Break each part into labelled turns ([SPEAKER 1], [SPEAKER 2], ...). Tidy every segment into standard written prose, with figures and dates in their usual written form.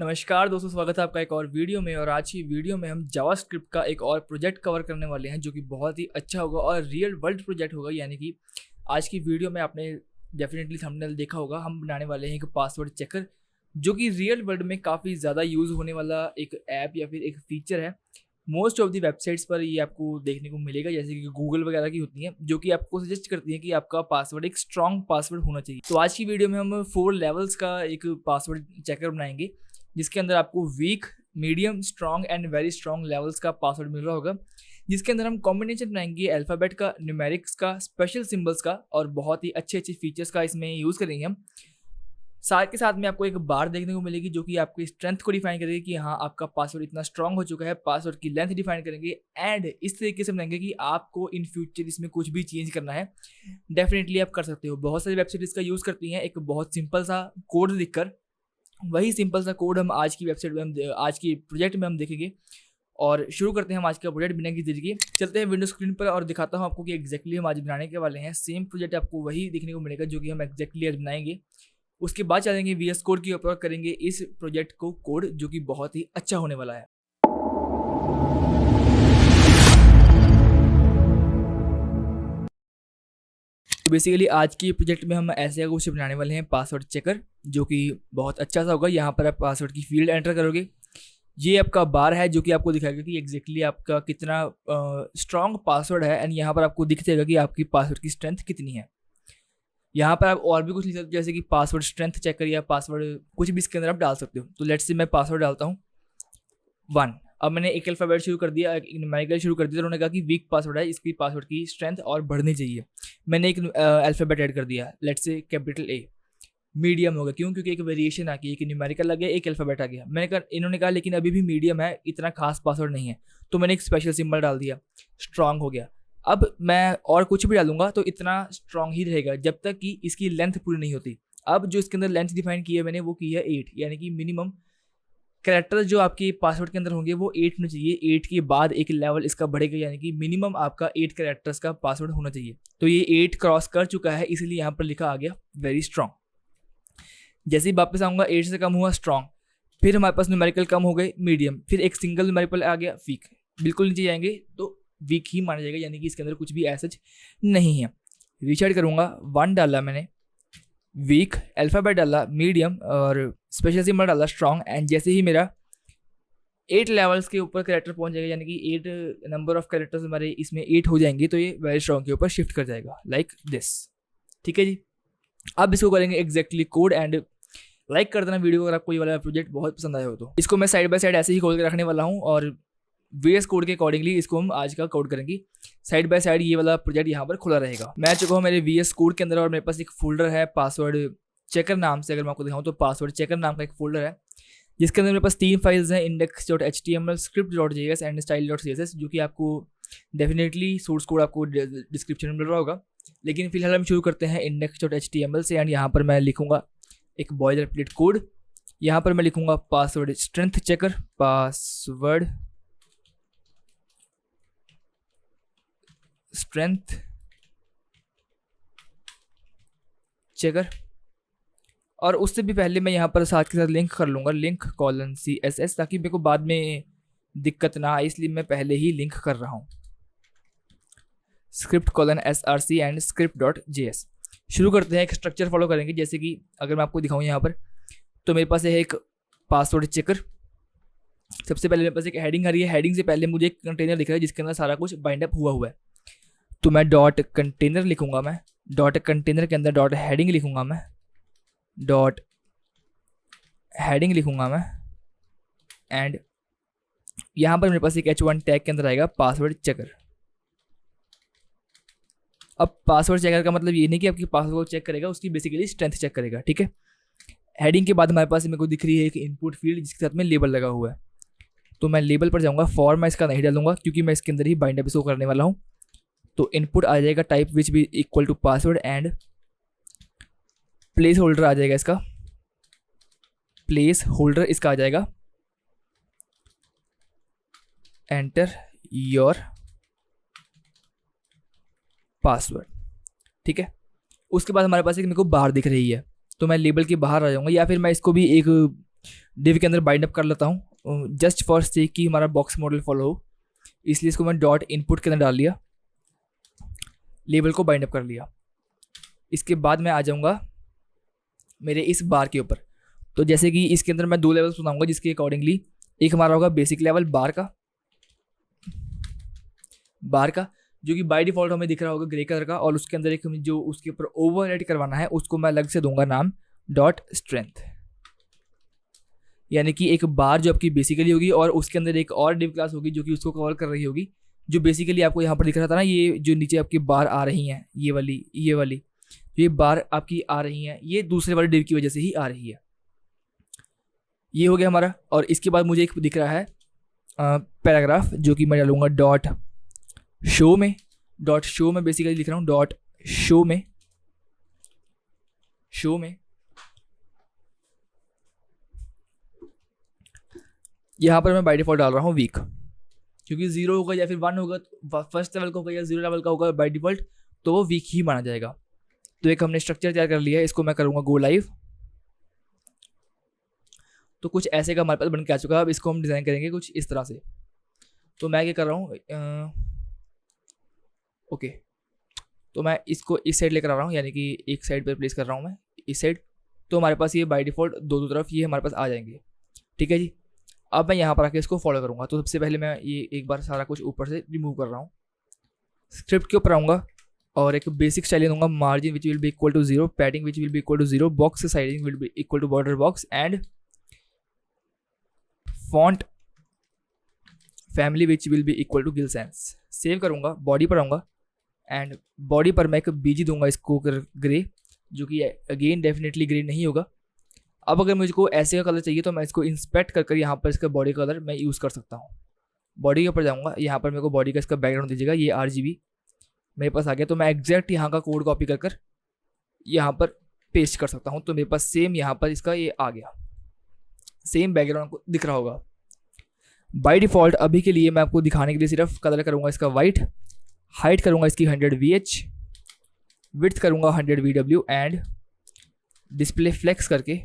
[SPEAKER 1] नमस्कार दोस्तों, स्वागत है आपका एक और वीडियो में। और आज की वीडियो में हम जावास्क्रिप्ट का एक और प्रोजेक्ट कवर करने वाले हैं जो कि बहुत ही अच्छा होगा और रियल वर्ल्ड प्रोजेक्ट होगा। यानी कि आज की वीडियो में आपने डेफिनेटली थंबनेल देखा होगा, हम बनाने वाले हैं एक पासवर्ड चेकर जो कि रियल वर्ल्ड में काफ़ी ज़्यादा यूज़ होने वाला एक ऐप या फिर एक फीचर है। मोस्ट ऑफ दी वेबसाइट्स पर ये आपको देखने को मिलेगा, जैसे कि गूगल वगैरह की होती हैं, जो कि आपको सजेस्ट करती हैं कि आपका पासवर्ड एक स्ट्रॉन्ग पासवर्ड होना चाहिए। तो आज की वीडियो में हम 4 लेवल्स का एक पासवर्ड चेकर बनाएंगे जिसके अंदर आपको weak, medium, strong and very strong levels का पासवर्ड मिल रहा होगा, जिसके अंदर हम कॉम्बिनेशन बनाएंगे अल्फ़ाबेट का, न्यूमेरिक्स का, स्पेशल सिंबल्स का और बहुत ही अच्छे अच्छे फीचर्स का इसमें यूज़ करेंगे हम। साथ के साथ में आपको एक बार देखने को मिलेगी जो कि आपकी स्ट्रेंथ को डिफाइन करेगी कि हाँ, आपका पासवर्ड इतना स्ट्रांग हो चुका है। पासवर्ड की लेंथ डिफाइन करेंगे एंड इस तरीके से बनाएंगे कि आपको इन फ्यूचर इसमें कुछ भी चेंज करना है डेफिनेटली आप कर सकते हो। बहुत सारी वेबसाइट इसका यूज़ करती हैं एक बहुत सिंपल सा कोड लिखकर। वही सिंपल सा कोड हम आज की वेबसाइट में आज की प्रोजेक्ट में हम देखेंगे। और शुरू करते हैं हम आज का प्रोजेक्ट बिना किसी देरी के। चलते हैं विंडो स्क्रीन पर और दिखाता हूं आपको कि एग्जैक्टली हम आज बनाने के वाले हैं। सेम प्रोजेक्ट आपको वही देखने को मिलेगा जो कि हम एग्जैक्टली आज बनाएंगे। उसके बाद चलेंगे VS कोड के ऊपर, करेंगे इस प्रोजेक्ट को कोड जो कि बहुत ही अच्छा होने वाला है। बेसिकली आज की प्रोजेक्ट में हम ऐसे कुछ बनाने वाले हैं पासवर्ड चेकर जो कि बहुत अच्छा सा होगा। यहाँ पर आप पासवर्ड की फील्ड एंटर करोगे, ये आपका बार है जो कि आपको दिखाएगा कि एग्जैक्टली आपका कितना स्ट्रॉन्ग पासवर्ड है एंड यहाँ पर आपको दिख जाएगा कि आपकी पासवर्ड की स्ट्रेंथ कितनी है। यहाँ पर आप और भी कुछ लिख सकते हो जैसे कि पासवर्ड स्ट्रेंथ चेकर या पासवर्ड कुछ भी इसके अंदर आप डाल सकते हो। तो लेट्स से मैं पासवर्ड डालता हूँ 1। अब मैंने एक अल्फ़ाबेट शुरू कर दिया, एक न्यूमेरिकल शुरू कर दिया। तो उन्होंने कहा कि वीक पासवर्ड है, इसकी पासवर्ड की स्ट्रेंथ और बढ़नी चाहिए। मैंने एक अल्फ़ाबेट ऐड कर दिया, let's say capital A। Medium होगा क्यों? क्योंकि एक वेरिएशन आ गई, एक न्यूमेरिकल आ गया, एक अल्फ़ाबेट आ गया। इन्होंने कहा लेकिन अभी भी मीडियम है, इतना खास पासवर्ड नहीं है, तो मैंने एक स्पेशल सिंबल डाल दिया, स्ट्रॉन्ग हो गया। अब मैं और कुछ भी डालूंगा तो इतना स्ट्रॉन्ग ही रहेगा जब तक कि इसकी लेंथ पूरी नहीं होती। अब जो इसके अंदर लेंथ डिफाइन की है मैंने वो की है 8, यानी कि मिनिमम कैरेक्टर जो आपके पासवर्ड के अंदर होंगे वो 8 होने चाहिए। 8 के बाद एक लेवल इसका बढ़ेगा, यानी कि मिनिमम आपका 8 कैरेक्टर्स का पासवर्ड होना चाहिए। तो ये 8 क्रॉस कर चुका है, इसलिए यहाँ पर लिखा आ गया वेरी स्ट्रॉन्ग। जैसे ही वापस आऊँगा 8 से कम हुआ स्ट्रॉन्ग, फिर हमारे पास न्यूमेरिकल कम हो गए मीडियम, फिर एक सिंगल न्यूमेरिकल आ गया वीक। बिल्कुल नीचे जाएंगे तो वीक ही माना जाएगा, यानी कि इसके अंदर कुछ भी ऐसा नहीं है। रीचार्ज करूँगा, 1 डाला मैंने, वीक, अल्फ़ाबेट डाला, मीडियम और स्पेशल सिंबल डाला स्ट्रॉन्ग। एंड जैसे ही मेरा 8 लेवल्स के ऊपर कैरेक्टर पहुंच जाएगा, यानी कि 8 नंबर ऑफ कैरेक्टर्स हमारे इसमें 8 हो जाएंगे, तो ये वेरी स्ट्रॉन्ग के ऊपर शिफ्ट कर जाएगा लाइक दिस। ठीक है जी। अब इसको करेंगे एग्जैक्टली कोड एंड लाइक कर देना वीडियो अगर आपको ये वाला प्रोजेक्ट बहुत पसंद आया हो तो। इसको मैं साइड बाय साइड ऐसे ही खोल के रखने वाला हूँ और VS कोड के अकॉर्डिंगली इसको हम आज का कोड करेंगे। साइड बाय साइड ये वाला प्रोजेक्ट यहाँ पर खुला रहेगा। मैं चुका हूँ मेरे VS कोड के अंदर और मेरे पास एक फोल्डर है पासवर्ड चेकर नाम से। अगर मैं आपको दिखाऊँ तो पासवर्ड चेकर नाम का एक फोल्डर है जिसके अंदर मेरे पास 3 फाइल्स हैं, index.html, script.js एंड style.css, जो कि आपको डेफिनेटली सोर्स कोड आपको डिस्क्रिप्शन में मिल रहा होगा। लेकिन फिलहाल हम शुरू करते हैं index.html से। एंड यहाँ पर मैं लिखूँगा एक बॉयलर प्लेट कोड। यहाँ पर मैं लिखूँगा password strength checker, password strength checker. और उससे भी पहले मैं यहाँ पर साथ के साथ लिंक कर लूँगा, लिंक :CSS, ताकि मेरे को बाद में दिक्कत ना आए, इसलिए मैं पहले ही लिंक कर रहा हूँ। Script :src and script.js। शुरू करते हैं, एक स्ट्रक्चर फॉलो करेंगे। जैसे कि अगर मैं आपको दिखाऊँ यहाँ पर तो मेरे पास है एक पासवर्ड चेकर। सबसे पहले मेरे पास एक हेडिंग आ रही है, हेडिंग से पहले मुझे एक कंटेनर दिख रहा है जिसके अंदर सारा कुछ बाइंड अप हुआ है। तो मैं डॉट कंटेनर लिखूंगा, मैं डॉट कंटेनर के अंदर डॉट हेडिंग लिखूंगा, मैं डॉट हेडिंग लिखूंगा मैं। एंड यहाँ पर मेरे पास एक H1 टैग के अंदर आएगा पासवर्ड चेकर। अब पासवर्ड चेकर का मतलब ये नहीं कि आपकी पासवर्ड चेक करेगा, उसकी बेसिकली स्ट्रेंथ चेक करेगा। ठीक है। हेडिंग के बाद हमारे पास मेरे को दिख रही है एक इनपुट फील्ड जिसके साथ में लेबल लगा हुआ है। तो मैं लेबल पर जाऊँगा, फॉर मैं इसका नहीं डालूंगा क्योंकि मैं इसके अंदर ही बाइंड अप इसको करने वाला हूँ। तो इनपुट आ जाएगा टाइप विच भी equal to password and placeholder आ जाएगा, इसका प्लेस होल्डर इसका आ जाएगा एंटर योर पासवर्ड। ठीक है। उसके बाद हमारे पास एक मेरे को बाहर दिख रही है, तो मैं लेबल के बाहर आ जाऊंगा, या फिर मैं इसको भी एक डिव के अंदर बाइंड अप कर लेता हूँ जस्ट फॉर सेक कि हमारा बॉक्स मॉडल फॉलो हो, इसलिए इसको मैं डॉट इनपुट के अंदर डाल लिया, लेबल को बाइंड अप कर लिया। इसके बाद मैं आ जाऊँगा मेरे इस बार के ऊपर। तो जैसे कि इसके अंदर मैं 2 लेवल्स बनाऊंगा जिसके अकॉर्डिंगली एक हमारा होगा बेसिक लेवल बार का जो कि बाय डिफ़ॉल्ट हमें दिख रहा होगा ग्रे कलर का, और उसके अंदर एक जो उसके ऊपर ओवरराइड करवाना है उसको मैं अलग से दूंगा नाम डॉट स्ट्रेंथ, यानी कि एक बार जो आपकी बेसिकली होगी और उसके अंदर एक और डिव क्लास होगी जो कि उसको कवर कर रही होगी, जो बेसिकली आपको यहाँ पर दिख रहा था ना, ये जो नीचे आपकी बार आ रही हैं ये वाली ये बार आपकी आ रही हैं, ये दूसरे वाले डिव की वजह से ही आ रही है। ये हो गया हमारा। और इसके बाद मुझे एक दिख रहा है पैराग्राफ जो कि मैं डालूंगा डॉट शो में बेसिकली लिख रहा हूँ डॉट शो में यहाँ पर मैं बाय डिफ़ॉल्ट डाल रहा हूँ वीक, क्योंकि 0 होगा या फिर 1 होगा, फर्स्ट लेवल का होगा या 0 लेवल का होगा बाय डिफ़ॉल्ट, तो वो वीक ही माना जाएगा। तो एक हमने स्ट्रक्चर तैयार कर लिया है, इसको मैं करूँगा गो लाइव। तो कुछ ऐसे का हमारे पास बन के आ चुका है। अब इसको हम डिज़ाइन करेंगे कुछ इस तरह से। तो मैं क्या कर रहा हूँ, ओके, तो मैं इसको इस साइड लेकर आ रहा हूँ, यानी कि एक साइड पर प्लेस कर रहा हूँ मैं इस साइड। तो हमारे पास ये बाय डिफ़ॉल्ट दो तरफ ये हमारे पास आ जाएंगे, ठीक है जी। अब मैं यहाँ पर आके इसको फॉलो करूँगा। तो सबसे पहले मैं ये एक बार सारा कुछ ऊपर से रिमूव कर रहा हूँ, स्क्रिप्ट के ऊपर आऊँगा और एक बेसिक स्टाइल दूंगा, margin which will be equal to 0, padding which will be equal to 0, box sizing will be equal to border box, and font family which will be equal to Gill Sans. Save करूँगा, body पर आऊँगा and body पर मैं एक बीजी दूंगा इसको grey, जो कि अगेन डेफिनेटली ग्रे नहीं होगा। अब अगर मुझको ऐसे का कलर चाहिए तो मैं इसको इंस्पेक्ट कर यहाँ पर इसका बॉडी कलर मैं यूज़ कर सकता हूँ। बॉडी के ऊपर जाऊँगा, यहाँ पर मेरे को बॉडी का इसका बैकग्राउंड दीजिएगा, ये RGB मेरे पास आ गया। तो मैं एग्जैक्ट यहाँ का कोड कॉपी कर यहाँ पर पेस्ट कर सकता हूँ। तो मेरे पास सेम यहाँ पर इसका ये आ गया, सेम बैकग्राउंड को दिख रहा होगा। बाय डिफ़ॉल्ट अभी के लिए मैं आपको दिखाने के लिए सिर्फ कलर करूँगा इसका वाइट, हाइट करूँगा इसकी 100 VH, विड्थ करूँगा 100 VW एंड डिस्प्ले फ्लेक्स करके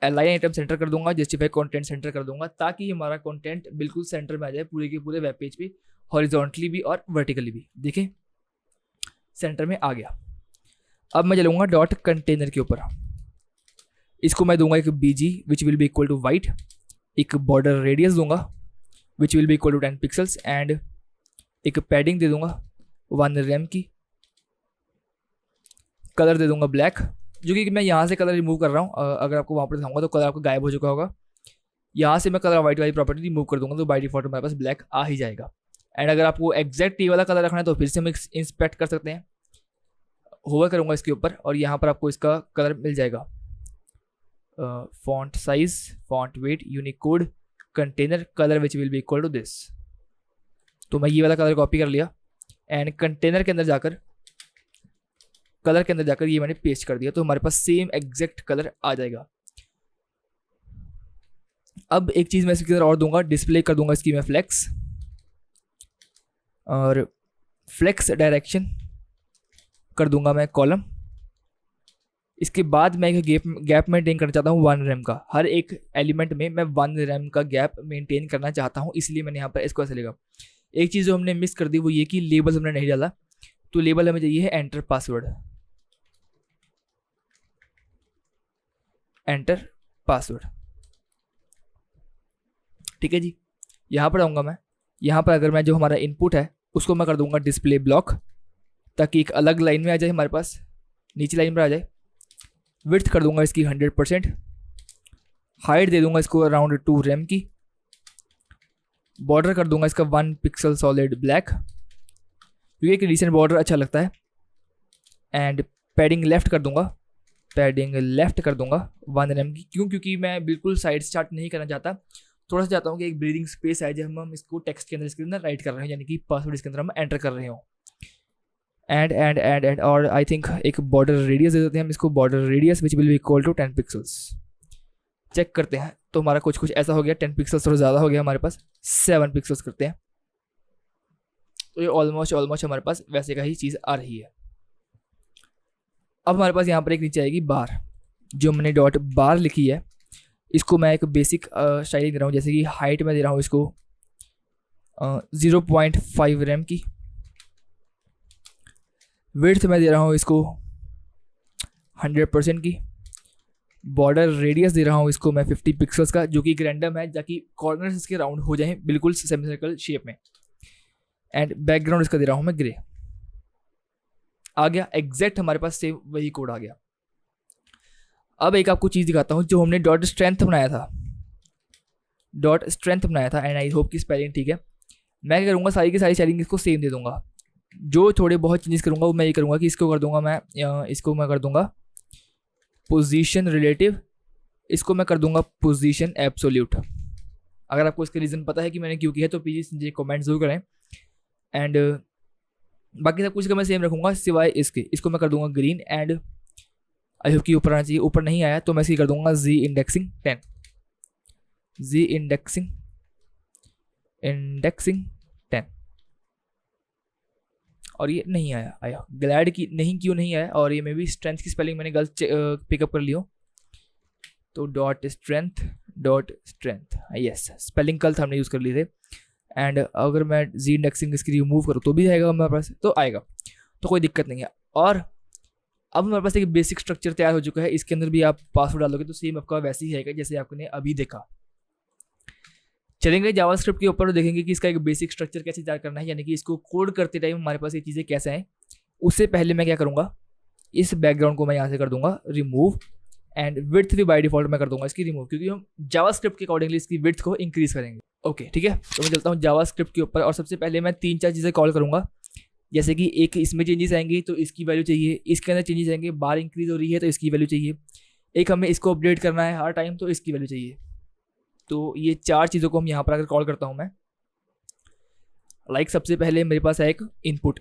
[SPEAKER 1] अलाइन आइटम सेंटर कर दूंगा, जस्टिफाई कंटेंट सेंटर कर दूंगा, ताकि हमारा कंटेंट बिल्कुल सेंटर में आ जाए पूरे के पूरे वेब पेज पे, हॉरिजॉन्टली भी और वर्टिकली भी। देखें सेंटर में आ गया। अब मैं चलूँगा डॉट कंटेनर के ऊपर, इसको मैं दूंगा एक BG which will be equal to white, एक बॉर्डर रेडियस दूंगा which will be equal to 10 pixels and एक पैडिंग दे दूंगा 1 rem की, कलर दे दूंगा ब्लैक, जो कि मैं यहाँ से कलर रिमूव कर रहा हूँ। अगर आपको वहाँ पर दिखाऊंगा तो कलर आपको गायब हो चुका होगा। यहाँ से मैं कलर वाइट वाली प्रॉपर्टी रिमूव कर दूंगा, तो बाय डिफ़ॉल्ट हमारे पास ब्लैक आ ही जाएगा। एंड अगर आपको एग्जैक्ट ये वाला कलर रखना है तो फिर से हम इंस्पेक्ट कर सकते हैं, होवर करूँगा इसके ऊपर और यहाँ पर आपको इसका कलर मिल जाएगा, font size, font weight, unicode, container colour which will be equal to this. तो मैं ये वाला कलर कॉपी कर लिया एंड कंटेनर के अंदर जाकर कलर के अंदर जाकर ये मैंने पेस्ट कर दिया। तो हमारे पास सेम एग्जैक्ट कलर आ जाएगा। अब एक चीज़ मैं इसके अंदर और दूंगा, डिस्प्ले कर दूंगा इसकी मैं फ्लेक्स, और फ्लेक्स डायरेक्शन कर दूंगा मैं कॉलम। इसके बाद मैं एक गैप मेंटेन करना चाहता हूँ 1 rem का, हर एक एलिमेंट में मैं 1 rem का गैप मेंटेन करना चाहता हूँ, इसलिए मैंने यहाँ पर इसको ऐसे लिखा। एक चीज़ जो हमने मिस कर दी वो ये कि लेबल हमने नहीं डाला, तो लेबल हमें चाहिए है एंटर पासवर्ड, ठीक है जी। यहाँ पर आऊँगा मैं, यहाँ पर अगर मैं जो हमारा इनपुट है उसको मैं कर दूंगा डिस्प्ले ब्लॉक, ताकि एक अलग लाइन में आ जाए हमारे पास, नीचे लाइन पर आ जाए। विड्थ कर दूंगा इसकी 100%, हाइट दे दूंगा इसको अराउंड 2 rem की, बॉर्डर कर दूंगा इसका 1 पिक्सल सॉलिड ब्लैक, क्योंकि एक रिसेंट बॉर्डर अच्छा लगता है, एंड पैडिंग लेफ्ट कर दूंगा 1 rem की। क्यों? क्योंकि मैं बिल्कुल साइड स्टार्ट नहीं करना चाहता, थोड़ा सा चाहता हूँ कि एक ब्रीदिंग स्पेस आए जब हम इसको टेक्स्ट के अंदर इसके अंदर राइट कर रहे हैं, यानी कि पासवर्ड इसके अंदर हम एंटर कर रहे हो। एंड और आई थिंक एक बॉर्डर रेडियस दे देते हैं हम इसको, border radius which will be equal to 10 pixels. Check करते हैं तो हमारा कुछ ऐसा हो गया, 10 पिक्सल्स थोड़ा ज़्यादा हो गया हमारे पास, 7 पिक्सल्स करते हैं। तो ये ऑलमोस्ट हमारे पास वैसे का ही चीज़ आ रही है। अब हमारे पास यहाँ पर एक नीचे आएगी बार, जो मैंने डॉट बार लिखी है इसको मैं एक बेसिक स्टाइलिंग दे रहा हूँ, जैसे कि हाइट में दे रहा हूँ इसको 0.5 रैम की, विड्थ में दे रहा हूँ इसको 100% की, बॉर्डर रेडियस दे रहा हूँ इसको मैं 50 पिक्सल्स का, जो कि एक रैंडम है ताकि कॉर्नर्स इसके राउंड हो जाएं बिल्कुल सेमी सर्कल शेप में, एंड बैकग्राउंड इसका दे रहा हूँ मैं ग्रे। आ गया एग्जैक्ट हमारे पास सेम वही कोड आ गया। अब एक आपको चीज़ दिखाता हूँ, जो हमने डॉट स्ट्रेंथ बनाया था, एंड आई होप की स्पेलिंग ठीक है। मैं क्या करूँगा, सारी की सारी स्पेलिंग इसको सेम दे दूंगा। जो थोड़े बहुत चेंजेस करूँगा वो मैं ये करूँगा कि इसको कर दूंगा मैं इसको मैं कर दूंगा पोजीशन रिलेटिव, इसको मैं कर दूंगा पोजीशन एब्सोल्यूट। अगर आपको इसका रीज़न पता है कि मैंने क्यों किया है तो प्लीज़ मुझे कमेंट जरूर करें। एंड बाकी सब कुछ का मैं सेम रखूँगा सिवाय इसके, इसको मैं कर दूंगा ग्रीन, एंड आई होप कि ऊपर आना चाहिए, ऊपर नहीं आया तो मैं इसकी कर दूंगा जी इंडेक्सिंग 10। और ये नहीं आया ग्लैड की नहीं, क्यों नहीं आया, और ये मे भी स्ट्रेंथ की स्पेलिंग मैंने गलत पिकअप कर लियो, तो डॉट स्ट्रेंथ यस, स्पेलिंग कल हमने यूज़ कर लिए थे। एंड अगर मैं जी इंडेक्सिंग इसकी रिमूव करूँ तो भी आएगा हमारे पास, तो आएगा, तो कोई दिक्कत नहीं है। और अब हमारे पास एक बेसिक स्ट्रक्चर तैयार हो चुका है, इसके अंदर भी आप पासवर्ड डालोगे तो सेम आपका वैसे ही आएगा जैसे आपने अभी देखा। चलेंगे जावास्क्रिप्ट के ऊपर और देखेंगे कि इसका एक बेसिक स्ट्रक्चर कैसे तैयार करना है, यानी कि इसको कोड करते टाइम हमारे पास ये चीज़ें कैसे हैं। उससे पहले मैं क्या करूँगा, इस बैकग्राउंड को मैं यहाँ से कर दूंगा रिमूव, एंड विड्थ भी बाय डिफॉल्ट मैं कर दूंगा इसकी रिमूव, क्योंकि हम जावास्क्रिप्ट के अकॉर्डिंगली इसकी विड्थ को इंक्रीज करेंगे। ओके ठीक है, तो मैं चलता हूँ जावास्क्रिप्ट के ऊपर, और सबसे पहले मैं 3-4 चीज़ें कॉल करूँगा, जैसे कि एक इसमें चेंजेस आएंगे तो इसकी वैल्यू चाहिए, इसके अंदर चेंजेस आएंगे, बार इंक्रीज हो रही है तो इसकी वैल्यू चाहिए, एक हमें इसको अपडेट करना है हर टाइम तो इसकी वैल्यू चाहिए। तो ये 4 चीज़ों को हम यहाँ पर अगर कॉल करता हूँ मैं, सबसे पहले मेरे पास है एक इनपुट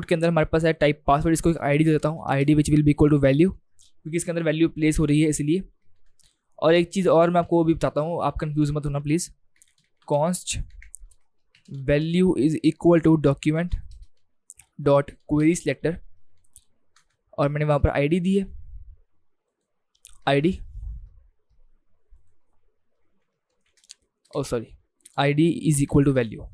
[SPEAKER 1] के अंदर हमारे पास है टाइप पासवर्ड, इसको एक आईडी दे देता हूँ, ID which will be equal to value, क्योंकि इसके अंदर वैल्यू प्लेस हो रही है इसलिए। और एक चीज़ और मैं आपको भी बताता हूँ, आप कंफ्यूज मत होना please, const value is equal to document dot query selector, और मैंने वहाँ पर आईडी दी है, ID is equal to value,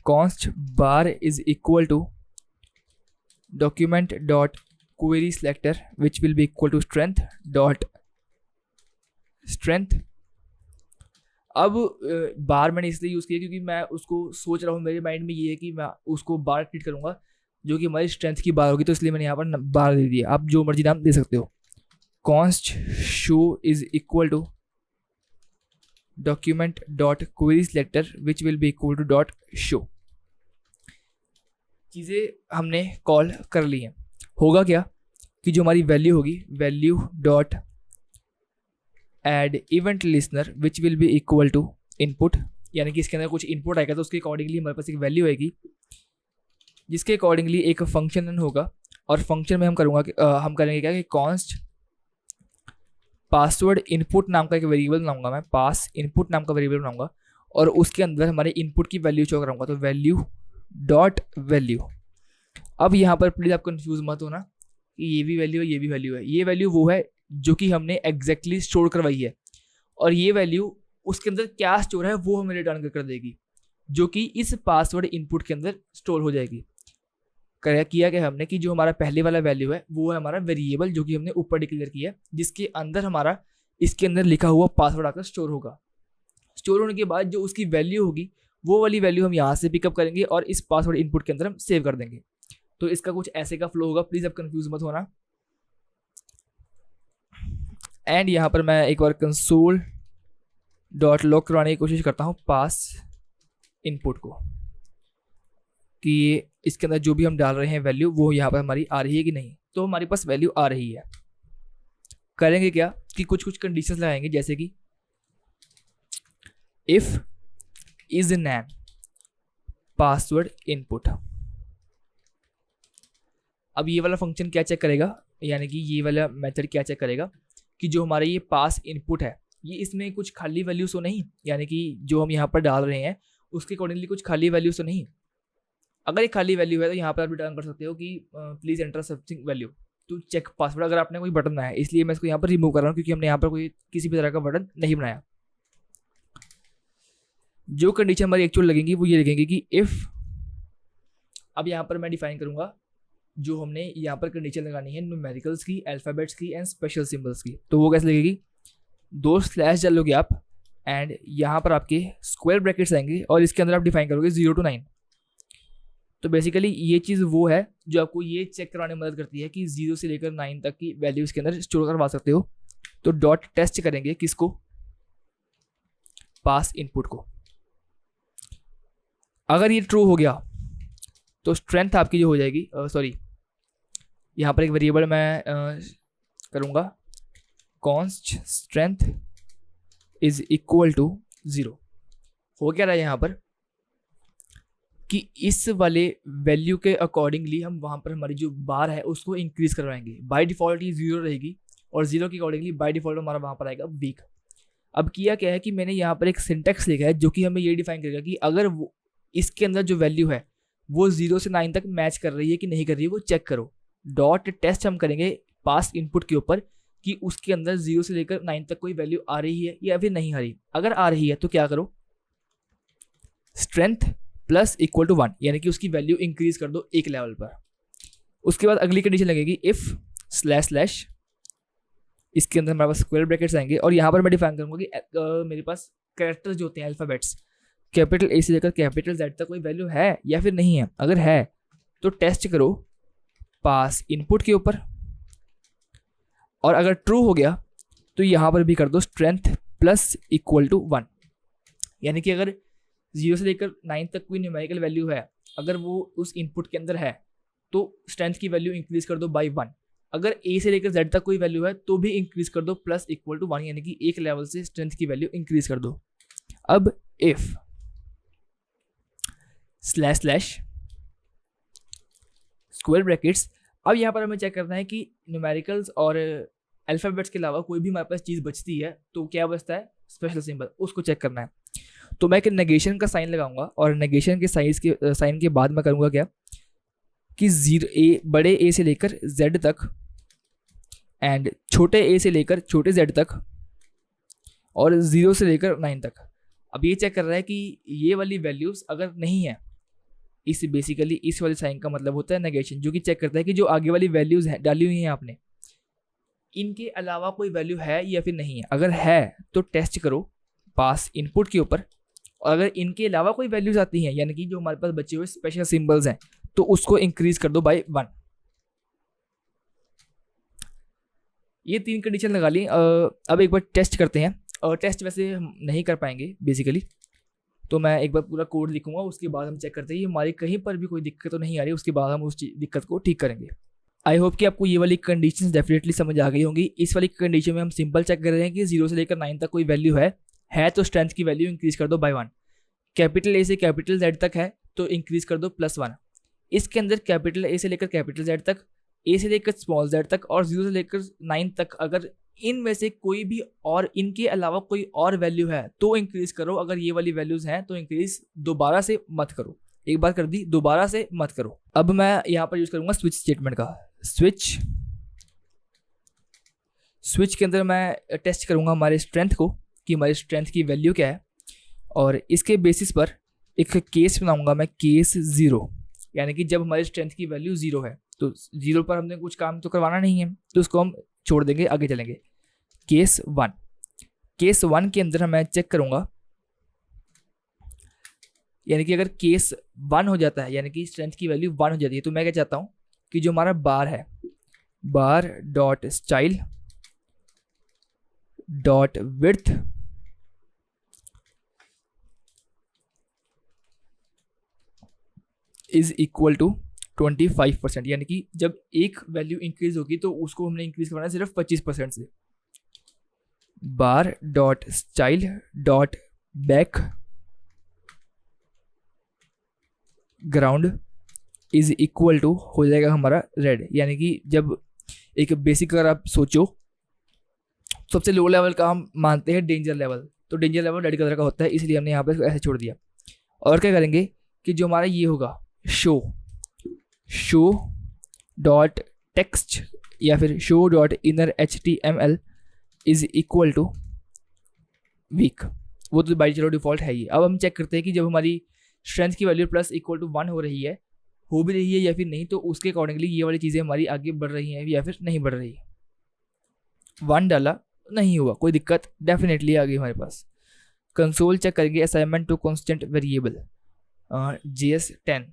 [SPEAKER 1] const bar is equal to document dot query selector which will be equal to strength dot strength. अब bar मैंने इसलिए use किया क्योंकि मैं उसको सोच रहा हूँ, मेरे माइंड में ये है कि मैं उसको बार ट्रीट करूँगा जो कि हमारी स्ट्रेंथ की बार होगी, तो इसलिए मैंने यहाँ पर बार दे दिया। आप जो मर्जी नाम दे सकते हो, const show is equal to document dot query selector which will be equal to dot show. चीज़ें हमने कॉल कर ली हैं। होगा क्या कि जो हमारी वैल्यू होगी, value dot add event listener which will be equal to input, यानी कि इसके अंदर कुछ इनपुट आएगा तो उसके अकॉर्डिंगली हमारे पास एक वैल्यू आएगी, जिसके अकॉर्डिंगली एक फंक्शन रन होगा, और फंक्शन में हम करेंगे क्या कि कॉन्स्ट पासवर्ड इनपुट नाम का एक वेरिएबल बनाऊंगा मैं, पास इनपुट नाम का वेरिएबल बनाऊंगा, और उसके अंदर हमारे इनपुट की वैल्यू शो कराऊंगा, तो वैल्यू डॉट वैल्यू। अब यहाँ पर प्लीज़ आप कंफ्यूज मत होना कि ये भी वैल्यू है ये भी वैल्यू है, ये वैल्यू वो है जो कि हमने एग्जैक्टली स्टोर करवाई है, और ये वैल्यू उसके अंदर क्या स्टोर है वो हमें रिटर्न कर देगी, जो कि इस पासवर्ड इनपुट के अंदर स्टोर हो जाएगी। किया क्या हमने कि जो हमारा पहले वाला वैल्यू है वो है हमारा वेरिएबल जो कि हमने ऊपर डिक्लेयर किया है, जिसके अंदर हमारा इसके अंदर लिखा हुआ पासवर्ड आकर स्टोर होगा। स्टोर होने के बाद जो उसकी वैल्यू होगी वो वाली वैल्यू हम यहाँ से पिकअप करेंगे और इस पासवर्ड इनपुट के अंदर हम सेव कर देंगे। तो इसका कुछ ऐसे का फ्लो होगा, प्लीज़ आप कंफ्यूज मत होना। एंड यहाँ पर मैं एक बार कंसोल डॉट लॉग करवाने की कोशिश करता हूँ पास इनपुट को, कि इसके अंदर जो भी हम डाल रहे हैं वैल्यू वो यहाँ पर हमारी आ रही है कि नहीं। तो हमारे पास वैल्यू आ रही है। करेंगे क्या कि कुछ कंडीशंस लगाएंगे, जैसे कि if is NaN password input. अब ये वाला फंक्शन क्या चेक करेगा, यानी कि ये वाला मेथड क्या चेक करेगा कि जो हमारा ये पास इनपुट है ये इसमें कुछ खाली वैल्यूज तो नहीं, यानी कि जो हम यहाँ पर डाल रहे हैं उसके अकॉर्डिंगली कुछ खाली वैल्यूज तो नहीं। अगर एक खाली वैल्यू है तो यहाँ पर आप रिटर्न कर सकते हो कि please enter something value to check password, अगर आपने कोई बटन बनाया है। इसलिए मैं इसको यहाँ पर रिमूव कर रहा हूँ क्योंकि हमने यहाँ पर कोई किसी भी तरह का बटन नहीं बनाया। जो कंडीशन हमारी एक्चुअल लगेंगी वो ये लगेंगी कि इफ़, अब यहाँ पर मैं डिफाइन करूँगा जो हमने यहाँ पर कंडीशन लगानी है न्यूमेरिकल्स की, अल्फ़ाबेट्स की एंड स्पेशल सिंबल्स की। तो वो कैसे लगेगी, 2 स्लैश डालोगे आप एंड यहाँ पर आपके स्क्वायर ब्रैकेट्स आएंगे और इसके अंदर आप डिफाइन करोगे 0 to 9। तो बेसिकली ये चीज़ वो है जो आपको ये चेक कराने में मदद करती है कि 0 से लेकर 9 तक की वैल्यू इसके अंदर स्टोर करवा सकते हो। तो डॉट टेस्ट करेंगे किसको, पास इनपुट को। अगर ये ट्रू हो गया तो स्ट्रेंथ आपकी जो हो जाएगी, सॉरी यहाँ पर एक वेरिएबल मैं करूँगा const strength is equal to 0। हो क्या रहा है यहाँ पर कि इस वाले वैल्यू के अकॉर्डिंगली हम वहाँ पर हमारी जो बार है उसको इंक्रीज करवाएंगे। बाय डिफ़ॉल्ट ये 0 रहेगी और 0 के अकॉर्डिंगली बाय डिफ़ॉल्ट हमारा वहाँ पर आएगा वीक। अब किया क्या है कि मैंने यहाँ पर एक सिंटेक्स लिखा है जो कि हमें ये डिफाइन करेगा कि अगर वो इसके अंदर जो वैल्यू है वो 0 से 9 तक मैच कर रही है कि नहीं कर रही है, वो चेक करो। डॉट टेस्ट हम करेंगे पास इनपुट के ऊपर कि उसके अंदर 0 से लेकर 9 तक कोई वैल्यू आ रही है या फिर नहीं आ रही। अगर आ रही है तो क्या करो, स्ट्रेंथ प्लस इक्वल टू 1, यानी कि उसकी वैल्यू इंक्रीज कर दो एक लेवल पर। उसके बाद अगली कंडीशन लगेगी इफ स्लैश स्लैश, इसके अंदर हमारे पास स्क्वायर ब्रैकेट्स आएंगे और यहाँ पर मैं डिफाइन करूँगा कि मेरे पास कैरेक्टर्स जो होते हैं अल्फ़ाबेट्स, कैपिटल ए से लेकर कैपिटल जेड तक कोई वैल्यू है या फिर नहीं है। अगर है तो टेस्ट करो पास इनपुट के ऊपर, और अगर ट्रू हो गया तो यहाँ पर भी कर दो स्ट्रेंथ प्लस इक्वल टू 1, यानी कि अगर 0 से लेकर 9 तक कोई न्यूमेरिकल वैल्यू है, अगर वो उस इनपुट के अंदर है तो स्ट्रेंथ की वैल्यू इंक्रीज कर दो बाय 1। अगर ए से लेकर जेड तक कोई वैल्यू है तो भी इंक्रीज कर दो प्लस इक्वल टू 1, यानी कि एक लेवल से स्ट्रेंथ की वैल्यू इंक्रीज कर दो। अब if slash slash square brackets, अब यहाँ पर हमें चेक करना है कि न्यूमेरिकल्स और अल्फ़ाबेट्स के अलावा कोई भी हमारे पास चीज़ बचती है तो क्या बचता है, स्पेशल सिंबल, उसको चेक करना है। तो मैं एक नेगेशन का साइन लगाऊंगा और नेगेशन के साइन के बाद मैं करूँगा क्या कि 0 बड़े ए से लेकर जेड तक एंड छोटे ए से लेकर छोटे जेड तक और 0 से लेकर 9 तक। अब ये चेक कर रहा है कि ये वाली वैल्यूज़ अगर नहीं है, इस बेसिकली इस वाले साइन का मतलब होता है नेगेशन, जो कि चेक करता है कि जो आगे वाली वैल्यूज़ हैं डाली हुई हैं आपने, इनके अलावा कोई वैल्यू है या फिर नहीं है। अगर है तो टेस्ट करो पास इनपुट के ऊपर, और अगर इनके अलावा कोई वैल्यूज आती हैं यानी कि जो हमारे पास बचे हुए स्पेशल सिंबल्स हैं तो उसको इंक्रीज कर दो बाय 1। ये 3 कंडीशन लगा ली। अब एक बार टेस्ट करते हैं। टेस्ट वैसे हम नहीं कर पाएंगे बेसिकली, तो मैं एक बार पूरा कोड लिखूंगा, उसके बाद हम चेक करते हैं हमारी कहीं पर भी कोई दिक्कत तो नहीं आ रही, उसके बाद हम उस दिक्कत को ठीक करेंगे। आई होप कि आपको ये वाली कंडीशंस डेफिनेटली समझ आ गई होंगी। इस वाली कंडीशन में हम सिंपल चेक कर रहे हैं कि 0 से लेकर 9 तक कोई वैल्यू है तो स्ट्रेंथ की वैल्यू इंक्रीज कर दो बाय 1। कैपिटल ए से कैपिटल जेड तक है तो इंक्रीज कर दो प्लस 1। इसके अंदर कैपिटल ए से लेकर कैपिटल जेड तक, ए से लेकर स्मॉल जेड तक और 0 से लेकर 9 तक, अगर इनमें से कोई भी और इनके अलावा कोई और वैल्यू है तो इंक्रीज करो। अगर ये वाली वैल्यूज हैं तो इंक्रीज दोबारा से मत करो। एक बार कर दी, दोबारा से मत करो। अब मैं यहाँ पर यूज करूंगा स्विच स्टेटमेंट का। स्विच के अंदर मैं टेस्ट करूंगा हमारे स्ट्रेंथ को कि हमारी स्ट्रेंथ की वैल्यू क्या है, और इसके बेसिस पर एक केस बनाऊंगा मैं, केस 0, यानी कि जब हमारी स्ट्रेंथ की वैल्यू 0 है तो 0 पर हमने कुछ काम तो करवाना नहीं है तो उसको हम छोड़ देंगे, आगे चलेंगे। केस 1 के अंदर मैं चेक करूंगा, यानी कि अगर केस 1 हो जाता है यानी कि स्ट्रेंथ की वैल्यू 1 हो जाती है तो मैं क्या चाहता हूं कि जो हमारा बार है, bar dot style dot width is equal to 25%, यानी कि जब एक वैल्यू इंक्रीज होगी तो उसको हमने इंक्रीज करवाना है सिर्फ 25% से। Bar dot style dot background is equal to हो जाएगा हमारा रेड, यानी कि जब एक बेसिक अगर आप सोचो सबसे लो लेवल का हम मानते हैं डेंजर लेवल, तो डेंजर लेवल रेड कलर का होता है, इसलिए हमने यहाँ पे ऐसे छोड़ दिया। और क्या करेंगे कि जो हमारा ये होगा शो डॉट टेक्स्ट या फिर show dot inner HTML is equal to weak. वो तो बाई चलो डिफ़ॉल्ट है ही। अब हम चेक करते हैं कि जब हमारी स्ट्रेंथ की वैल्यू प्लस इक्वल टू 1 हो भी रही है या फिर नहीं, तो उसके अकॉर्डिंगली ये वाली चीज़ें हमारी आगे बढ़ रही हैं या फिर नहीं बढ़ रही है। 1 डाला, नहीं हुआ, कोई दिक्कत डेफिनेटली आ गई हमारे पास। कंसोल चेक करेंगे, assignment to constant variable JS 10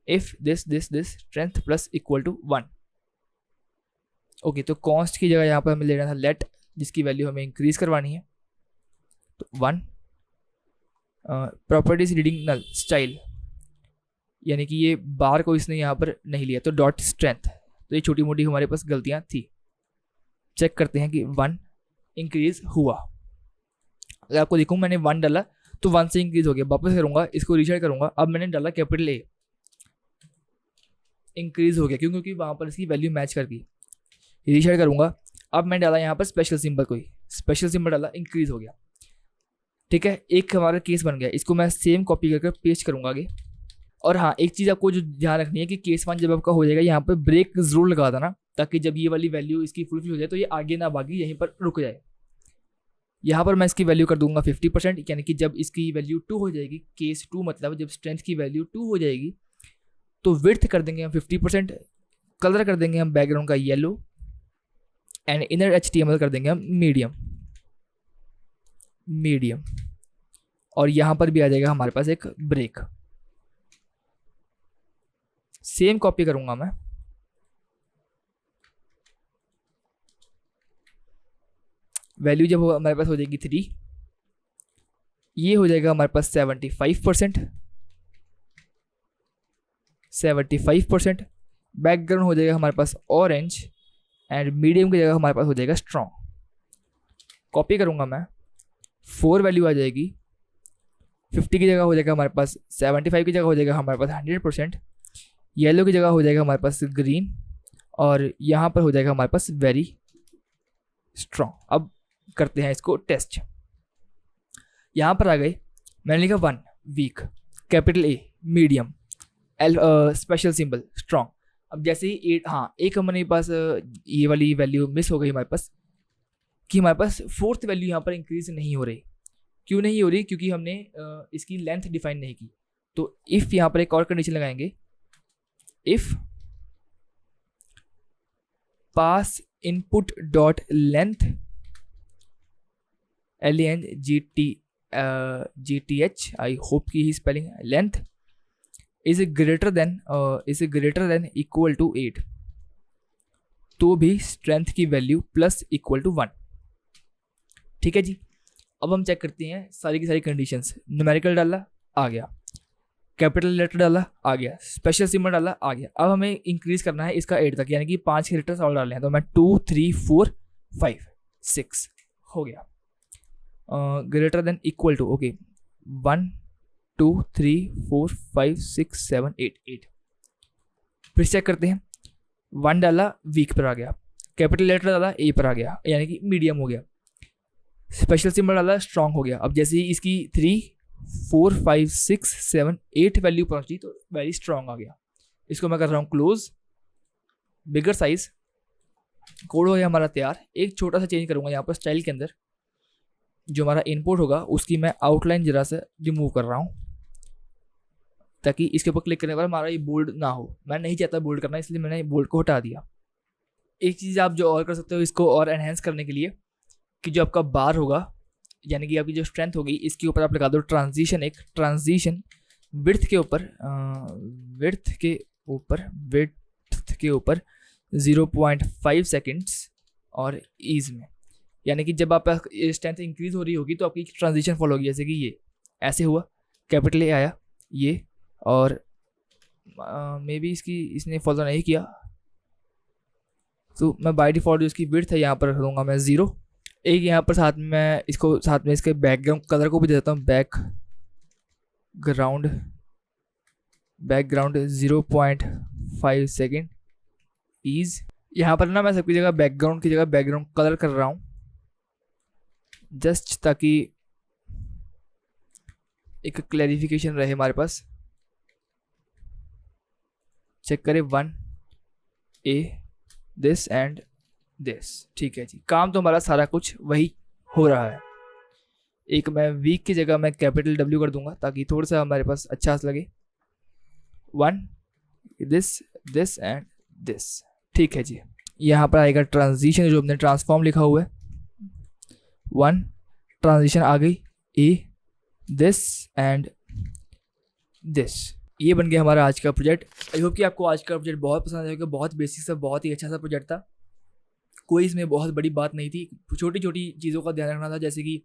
[SPEAKER 1] if this strength plus equal to 1। Okay, तो कॉन्स्ट की जगह यहाँ पर हमें लेना था लेट, जिसकी वैल्यू हमें इंक्रीज करवानी है, तो 1। प्रॉपर्टीज रीडिंग नल स्टाइल, यानी कि ये बार को इसने यहाँ पर नहीं लिया, तो डॉट स्ट्रेंथ। तो ये छोटी मोटी हमारे पास गलतियाँ थी। चेक करते हैं कि 1 इंक्रीज हुआ। अगर आपको देखूँ मैंने 1 डाला तो 1 से इंक्रीज हो गया। वापस करूँगा, इसको रीसेट करूँगा। अब मैंने डाला कैपिटल A, इंक्रीज हो गया। क्यों? क्योंकि वहाँ पर इसकी वैल्यू मैच कर गई। रीसेट करूँगा, अब मैंने डाला यहाँ पर स्पेशल सिंबल, कोई स्पेशल सिंबल डाला, इंक्रीज हो गया। ठीक है, एक हमारा केस बन गया। इसको मैं सेम कॉपी करके पेस्ट करूँगा आगे। और हाँ, एक चीज़ आपको जो ध्यान रखनी है कि केस 1 जब आपका हो जाएगा, यहाँ पर ब्रेक जरूर लगा देना, ताकि जब ये वाली वैल्यू इसकी फुलफिल हो जाए तो ये आगे ना भागी, यहीं पर रुक जाए। यहाँ पर मैं इसकी वैल्यू कर दूंगा 50%, यानी कि जब इसकी वैल्यू 2 हो जाएगी, केस 2 मतलब जब स्ट्रेंथ की वैल्यू 2 हो जाएगी, तो विड्थ कर देंगे हम 50%, कलर कर देंगे हम बैकग्राउंड का येलो, एंड इनर HTML कर देंगे हम मीडियम। और यहाँ पर भी आ जाएगा हमारे पास एक ब्रेक। सेम कॉपी करूंगा मैं, वैल्यू जब हमारे पास हो जाएगी 3, ये हो जाएगा हमारे पास 75%, बैकग्राउंड हो जाएगा हमारे पास ऑरेंज, एंड मीडियम की जगह हमारे पास हो जाएगा स्ट्रॉन्ग। कॉपी करूंगा मैं, 4 वैल्यू आ जाएगी, 50 की जगह हो जाएगा हमारे पास 75 की जगह हो जाएगा हमारे पास 100%, येलो की जगह हो जाएगा हमारे पास ग्रीन, और यहाँ पर हो जाएगा हमारे पास वेरी स्ट्रॉन्ग। अब करते हैं इसको टेस्ट। यहाँ पर आ गए, मैंने लिखा 1 weak, capital A medium, L special symbol strong. अब जैसे ही 8, हाँ एक हमारे पास ये वाली वैल्यू मिस हो गई हमारे पास, कि हमारे पास 4th वैल्यू यहाँ पर इंक्रीज नहीं हो रही। क्यों नहीं हो रही? क्योंकि हमने इसकी लेंथ डिफाइन नहीं की। तो इफ़ यहाँ पर एक और कंडीशन लगाएंगे, if pass input dot length LENGTH, I hope की ही spelling length is greater than equal to 8, तो भी स्ट्रेंथ की वैल्यू प्लस इक्वल टू 1। ठीक है जी। अब हम चेक करते हैं सारी की सारी कंडीशंस। न्यूमेरिकल डाला, आ गया, कैपिटल लेटर डाला, आ गया, स्पेशल सिंबल डाला, आ गया। अब हमें इंक्रीज करना है इसका 8 तक, यानी कि 5 कैरेक्टर्स और डालने हैं। तो मैं 2 3 4 5 6 हो गया, greater than equal to, okay, 1 2 3 4 5 6 7 8। फिर चेक करते हैं, 1 डाला, वीक पर आ गया, कैपिटल लेटर डाला, A पर आ गया, यानी कि मीडियम हो गया, स्पेशल सिंबल डाला, स्ट्रॉन्ग हो गया। अब जैसे ही इसकी 3 4 5 6 7 8 वैल्यू पहुंची तो वेरी स्ट्रॉन्ग आ गया। इसको मैं कर रहा हूँ क्लोज, बिगर साइज। कोड हो गया हमारा तैयार। एक छोटा सा चेंज करूँगा यहाँ पर स्टाइल के अंदर, जो हमारा इनपुट होगा उसकी मैं आउटलाइन जरा से रिमूव कर रहा हूँ, ताकि इसके ऊपर क्लिक करने पर हमारा ये बोल्ड ना हो। मैं नहीं चाहता बोल्ड करना, इसलिए मैंने बोल्ड को हटा दिया। एक चीज़ आप जो और कर सकते हो इसको और एनहेंस करने के लिए, कि जो आपका बार होगा, यानी कि आपकी जो स्ट्रेंथ होगी, इसके ऊपर आप लगा दो ट्रांजिशन, एक ट्रांजिशन विड्थ के ऊपर 0.5 सेकेंड्स और ईज में, यानी कि जब आप स्ट्रेंथ इंक्रीज हो रही होगी तो आपकी ट्रांजिशन फॉलो होगी। जैसे कि ये ऐसे हुआ, कैपिटल A आया ये, और मे बी इसने फॉलो नहीं किया, तो मैं बाय डिफ़ॉल्ट जो इसकी विड्थ है यहाँ पर रख दूँगा मैं 0। एक यहाँ पर साथ में इसके बैकग्राउंड कलर को भी दे देता हूँ, बैकग्राउंड 0.5 सेकेंड ईज। यहाँ पर ना मैं सबकी जगह बैकग्राउंड की जगह बैकग्राउंड कलर कर रहा हूँ, जस्ट ताकि एक क्लैरिफिकेशन रहे हमारे पास। चेक करें 1 A दिस एंड दिस। ठीक है जी, काम तो हमारा सारा कुछ वही हो रहा है। एक मैं वीक की जगह मैं कैपिटल W कर दूंगा ताकि थोड़ा सा हमारे पास अच्छा लगे। 1 दिस दिस एंड दिस। ठीक है जी, यहाँ पर आएगा ट्रांजिशन, जो हमने ट्रांसफॉर्म लिखा हुआ है। 1 ट्रांजिशन आ गई A दिस एंड दिस। ये बन गया हमारा आज का प्रोजेक्ट। आई होप कि आपको आज का प्रोजेक्ट बहुत पसंद आएगा। बहुत बेसिक सा, बहुत ही अच्छा सा प्रोजेक्ट था। कोई इसमें बहुत बड़ी बात नहीं थी, छोटी छोटी चीज़ों का ध्यान रखना था, जैसे कि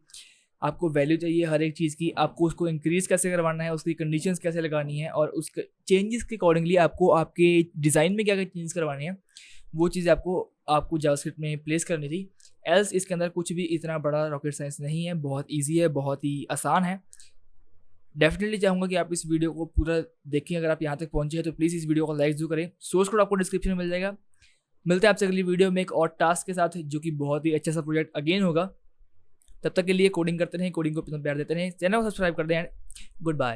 [SPEAKER 1] आपको वैल्यू चाहिए हर एक चीज़ की, आपको उसको इंक्रीज़ कैसे करवाना है, उसकी कंडीशंस कैसे लगानी है, और उस चेंजेस के अकॉर्डिंगली आपको आपके डिज़ाइन में क्या क्या चेंज करवानी है, वो चीज़ आपको जावास्क्रिप्ट में प्लेस करनी थी। एल्स इसके अंदर कुछ भी इतना बड़ा रॉकेट साइंस नहीं है, बहुत ईजी है, बहुत ही आसान है। डेफिनेटली चाहूँगा कि आप इस वीडियो को पूरा देखें। अगर आप यहाँ तक पहुँचे हैं तो प्लीज़ इस वीडियो को लाइक जरूर करें। सोर्स कोड आपको डिस्क्रिप्शन में मिल जाएगा। मिलते हैं आपसे अगली वीडियो में एक और टास्क के साथ, जो कि बहुत ही अच्छा सा प्रोजेक्ट अगेन होगा। तब तक के लिए कोडिंग करते रहें, कोडिंग को अपना प्यार देते रहें, चैनल को सब्सक्राइब कर दें। Good bye.